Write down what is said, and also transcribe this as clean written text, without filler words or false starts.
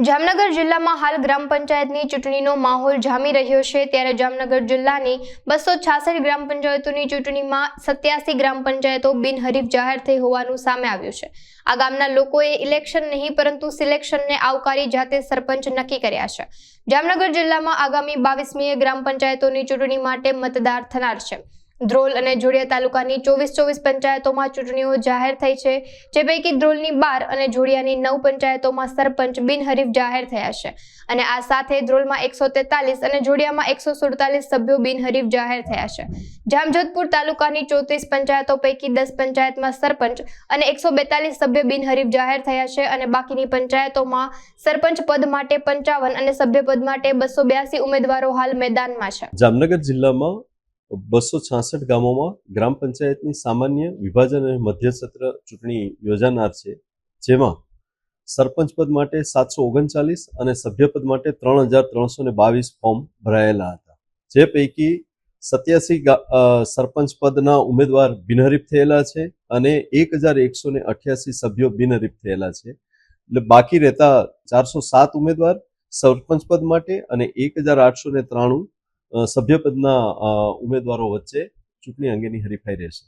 જામનગર જિલ્લામાં હાલ ગ્રામ પંચાયતની ચૂંટણીનો માહોલ જામી રહ્યો છે ત્યારે જામનગર જિલ્લાની 266 ગ્રામ પંચાયતોની ચૂંટણીમાં 87 ગ્રામ પંચાયતો બિનહરીફ જાહેર થઈ હોવાનું સામે આવ્યું છે। આ ગામના લોકોએ ઇલેક્શન નહીં પરંતુ સિલેક્શનને આવકારી જાતે સરપંચ નક્કી કર્યા છે। જામનગર જિલ્લામાં આગામી 22મીએ ગ્રામ પંચાયતોની ચૂંટણી માટે મતદાર થનાર છે। ધ્રોલ અને જોડિયા તાલુકાની 24 પંચાયતોમાં ચૂંટણીઓ જાહેર થઈ છે, જે પૈકી ધ્રોલની 12 અને જોડિયાની 9 પંચાયતોમાં સરપંચ બિનહરીફ જાહેર થયા છે અને આ સાથે ધ્રોલમાં 143 અને જોડિયામાં 147 સભ્યો બિનહરીફ જાહેર થયા છે। જામજોધપુર તાલુકાની 34 પંચાયતો પૈકી 10 પંચાયતમાં સરપંચ અને 142 સભ્ય બિનહરીફ જાહેર થયા છે અને બાકીની પંચાયતોમાં સરપંચ પદ માટે 55 અને સભ્ય પદ માટે 282 ઉમેદવારો હાલ મેદાનમાં છે। જામનગર જિલ્લામાં 266 ગામોમાં ગ્રામ પંચાયતની સામાન્ય વિભાજન અને મધ્ય સત્ર ચૂંટણી યોજાનાર છે, જેમાં સરપંચ પદ માટે 739 અને સભ્યપદ માટે 3322 ફોર્મ ભરાયેલા હતા, જે પૈકી 87 સરપંચ પદના ઉમેદવાર બિનહરીફ થયેલા છે અને 1188 સભ્યો બિનહરીફ થયેલા છે। એટલે બાકી રહેતા 407 ઉમેદવાર સરપંચ પદ માટે અને 1893 સભ્યપદના ઉમેદવારો વચ્ચે ચૂંટણી અંગેની હરીફાઈ રહેશે।